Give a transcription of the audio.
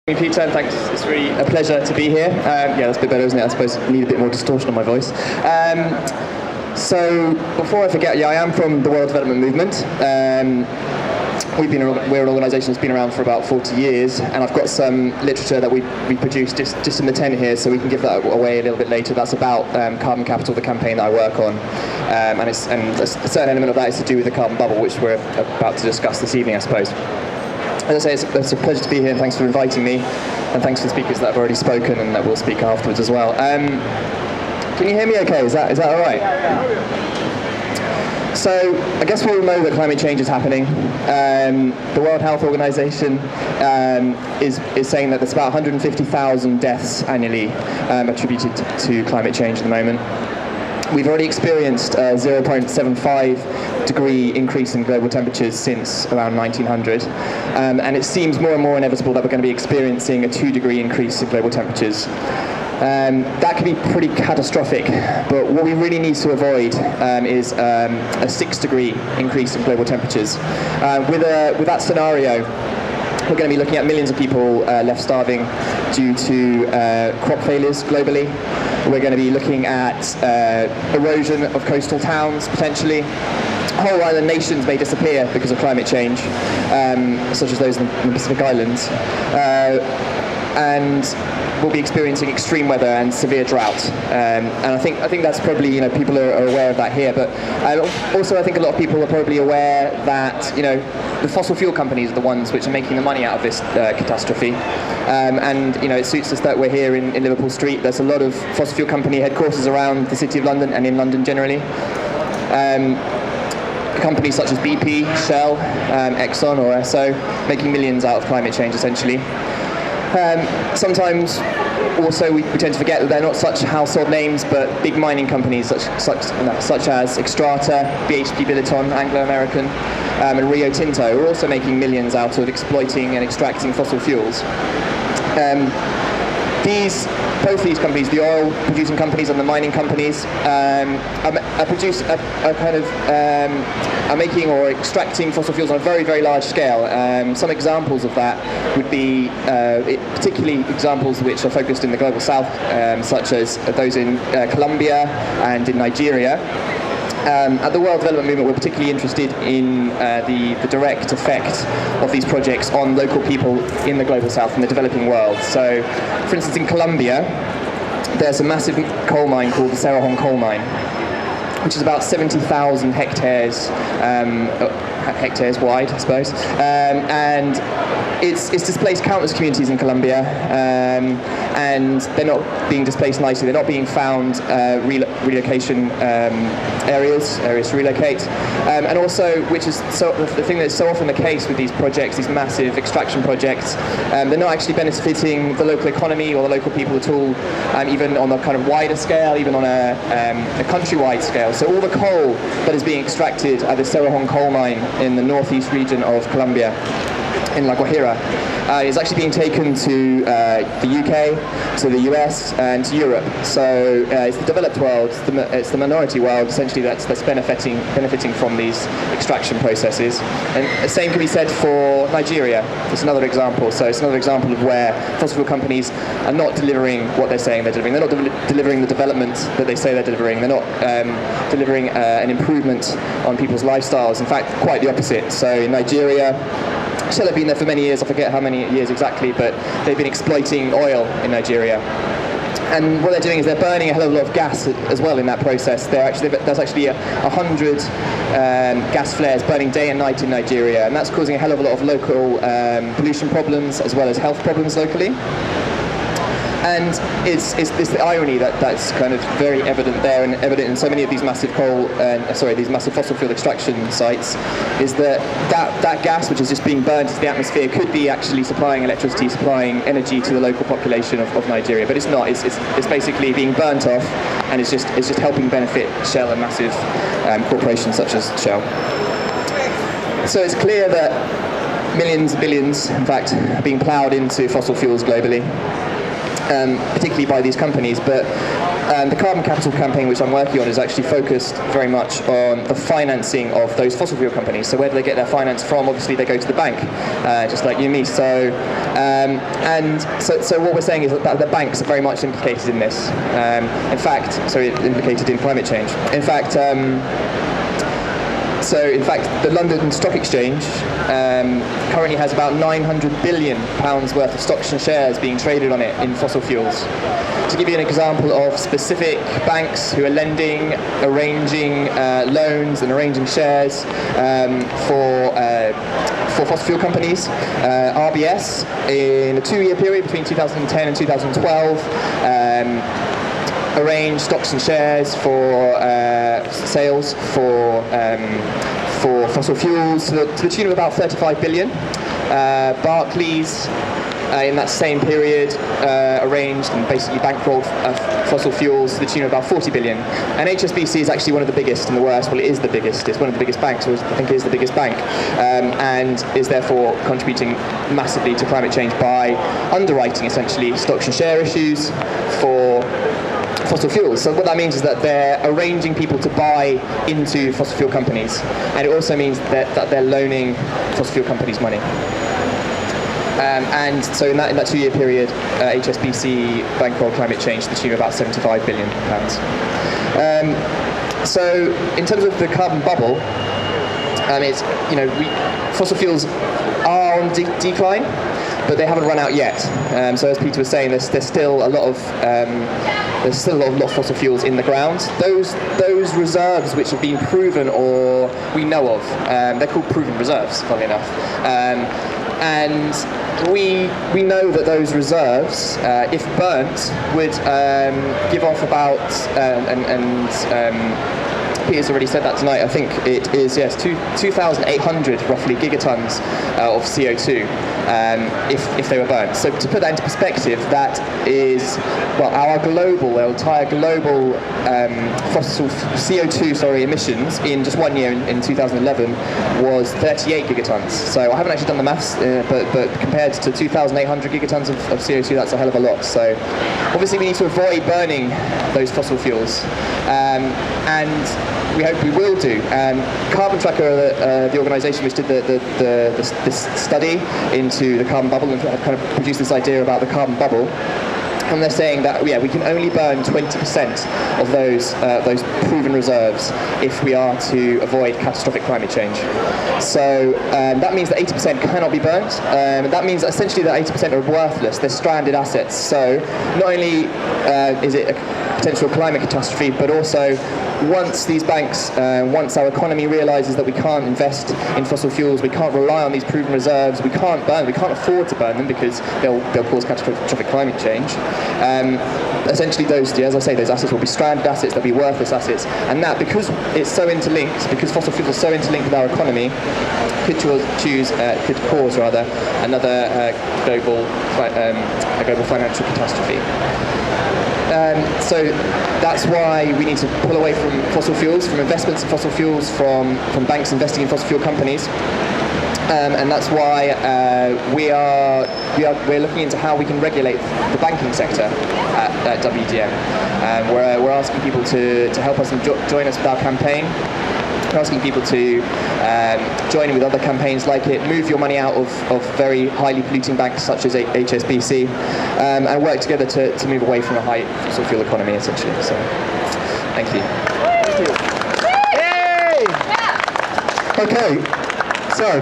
Pete, thanks. It's really a pleasure to be here. Yeah, that's a bit better, isn't it? I suppose I need a bit more distortion on my voice. So, before I forget, I am from the World Development Movement. We're an organisation that's been around for about 40 years, and I've got some literature that we produced just in the tent here, so we can give that away a little bit later. That's about carbon capital, the campaign that I work on, and a certain element of that is to do with the carbon bubble, which we're about to discuss this evening, I suppose. As I say, it's a pleasure to be here, and thanks for inviting me, and thanks to the speakers that have already spoken and that will speak afterwards as well. Can you hear me okay? Is that all right? Yeah. So, I guess we all know that climate change is happening. The World Health Organization is saying that there's about 150,000 deaths annually attributed to climate change at the moment. We've already experienced a 0.75 degree increase in global temperatures since around 1900, and it seems more and more inevitable that we're going to be experiencing a 2-degree increase in global temperatures. That can be pretty catastrophic, but what we really need to avoid is a 6-degree increase in global temperatures. With that scenario, we're going to be looking at millions of people left starving due to crop failures globally. We're going to be looking at erosion of coastal towns, potentially. Whole island nations may disappear because of climate change, such as those in the Pacific Islands. And we'll be experiencing extreme weather and severe drought. And I think that's probably, people are aware of that here. But also I think a lot of people are probably aware that, the fossil fuel companies are the ones which are making the money out of this catastrophe. And it suits us that we're here in Liverpool Street. There's a lot of fossil fuel company headquarters around the City of London and in London generally. Companies such as BP, Shell, Exxon or Esso, making millions out of climate change essentially. Sometimes also we tend to forget that they're not such household names, but big mining companies such as Xstrata, BHP Billiton, Anglo-American, and Rio Tinto are also making millions out of exploiting and extracting fossil fuels. Both these companies, the oil-producing companies and the mining companies, are making or extracting fossil fuels on a very, very large scale. Some examples of that would be, particularly examples which are focused in the global south, such as those in Colombia and in Nigeria. At the World Development Movement, we're particularly interested in the direct effect of these projects on local people in the global south and the developing world. So, for instance, in Colombia, there's a massive coal mine called the Cerrejón coal mine, which is about 70,000 hectares wide, I suppose, and it's displaced countless communities in Colombia, and they're not being displaced nicely. They're not being found relocation areas to relocate, and also, which is the thing that's so often the case with these projects, these massive extraction projects, they're not actually benefiting the local economy or the local people at all, even on a kind of wider scale, even on a countrywide scale. So all the coal that is being extracted at the Cerrejón coal mine in the northeast region of Colombia, in La Guajira, is actually being taken to the UK, to the US, and to Europe. So it's the developed world, it's the minority world, essentially, that's benefiting from these extraction processes. And the same can be said for Nigeria. It's another example. So it's another example of where fossil fuel companies are not delivering what they're saying they're delivering. They're not delivering the development that they say they're delivering. They're not delivering an improvement on people's lifestyles. In fact, quite the opposite. So in Nigeria, Shell have been there for many years, I forget how many years exactly, but they've been exploiting oil in Nigeria. And what they're doing is they're burning a hell of a lot of gas as well in that process. There's actually 100 gas flares burning day and night in Nigeria, and that's causing a hell of a lot of local pollution problems as well as health problems locally. And it's the irony that's kind of very evident there and evident in so many of these massive these massive fossil fuel extraction sites, is that gas, which is just being burned into the atmosphere, could be actually supplying electricity, supplying energy to the local population of Nigeria. But it's not. It's basically being burnt off, and it's just helping benefit Shell and massive corporations such as Shell. So it's clear that millions, billions, in fact, are being ploughed into fossil fuels globally. particularly by these companies. But the carbon capital campaign, which I'm working on, is actually focused very much on the financing of those fossil fuel companies. So where do they get their finance from? Obviously, they go to the bank, just like you and me. So what we're saying is that the banks are very much implicated in this. Implicated in climate change. In fact, the London Stock Exchange currently has about £900 billion worth of stocks and shares being traded on it in fossil fuels. To give you an example of specific banks who are lending, arranging loans and arranging shares for fossil fuel companies, RBS, in a 2-year period between 2010 and 2012, arranged stocks and shares for sales for fossil fuels to the tune of about 35 billion. Barclays, in that same period, arranged and basically bankrolled fossil fuels to the tune of about 40 billion. And HSBC is actually one of the biggest in the worst. Well, it is the biggest. It's one of the biggest banks, or I think it is the biggest bank, and is therefore contributing massively to climate change by underwriting, essentially, stocks and share issues for fossil fuels. So what that means is that they're arranging people to buy into fossil fuel companies, and it also means that they're loaning fossil fuel companies money. And so in that 2-year period, HSBC bankrolled climate change to the tune of about £75 billion. So in terms of the carbon bubble, fossil fuels are on decline, but they haven't run out yet. So as Peter was saying, there's still a lot of fossil fuels in the ground. Those reserves which have been proven or we know of, they're called proven reserves, funnily enough. And we know that those reserves, if burnt, would give off about Peter's already said that tonight. I think it is 2,800 roughly gigatons of CO2 if they were burnt. So to put that into perspective, that is our entire global fossil CO2 emissions in just 1 year in 2011 was 38 gigatons. So I haven't actually done the maths, but compared to 2,800 gigatons of CO2, that's a hell of a lot. So obviously we need to avoid burning those fossil fuels, and we hope we will do. Carbon Tracker, the organisation which did this study into the carbon bubble and kind of produced this idea about the carbon bubble, and they're saying that we can only burn 20% of those proven reserves if we are to avoid catastrophic climate change. So that means that 80% cannot be burnt. That means essentially that 80% are worthless. They're stranded assets. So not only is it a potential climate catastrophe, but also once these banks, once our economy realises that we can't invest in fossil fuels, we can't rely on these proven reserves, we can't afford to burn them because they'll cause catastrophic climate change. Essentially, those assets will be stranded assets, they'll be worthless assets, and that, because it's so interlinked, because fossil fuels are so interlinked with our economy, could cause another global financial catastrophe. So that's why we need to pull away from fossil fuels, from investments in fossil fuels, from banks investing in fossil fuel companies, and that's why we're looking into how we can regulate the banking sector at WDM. We're asking people to help us and join us with our campaign. We're asking people to join in with other campaigns like it, move your money out of very highly polluting banks such as HSBC, and work together to move away from a high fossil fuel economy, essentially. So, thank you. Yay! Okay, so